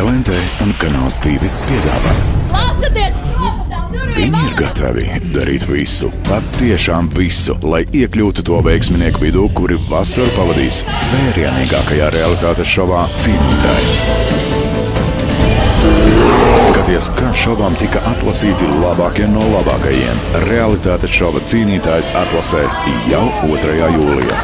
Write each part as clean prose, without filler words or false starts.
LNT un Kanāls 2 piedāvā. Klausieties! Viņi ir gatavi darīt visu, patiešām visu, lai iekļūtu to veiksminieku vidū, kuri vasaru pavadīs vērienīgākajā realitātes šovā Cīnītājs. Skaties, kā šovam tika atlasīti labākie no labākajiem. Realitātes šova Cīnītājs atlasē jau 2. jūlijā.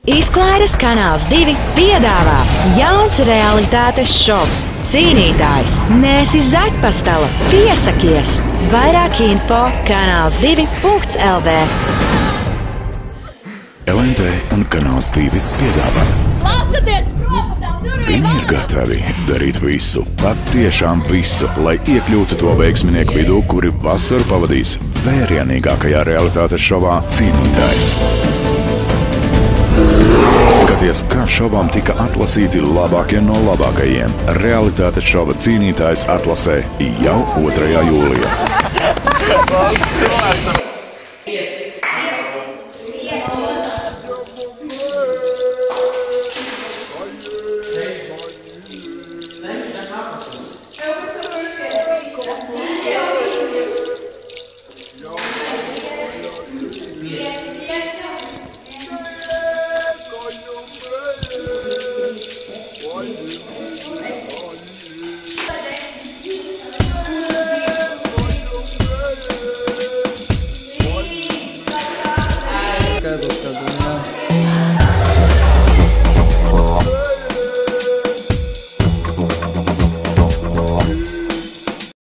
Izklaides Kanāls 2 piedāvā jauns realitātes šovs Cīnītājs. Nēsi zaķpastala, piesakies! Vairāk info kanals2.lv. LNT un Kanāls 2 piedāvā. Klausieties! Viņi ir gatavi darīt visu, patiešām visu, lai iekļūtu to veiksminieku vidū, kuri vasaru pavadīs vērienīgākajā realitātes šovā Cīnītājs. Skaties, kā šovam tika atlasīti labākie no labākajiem. Realitātes šova Cīnītājs atlasē jau 2. jūlijā.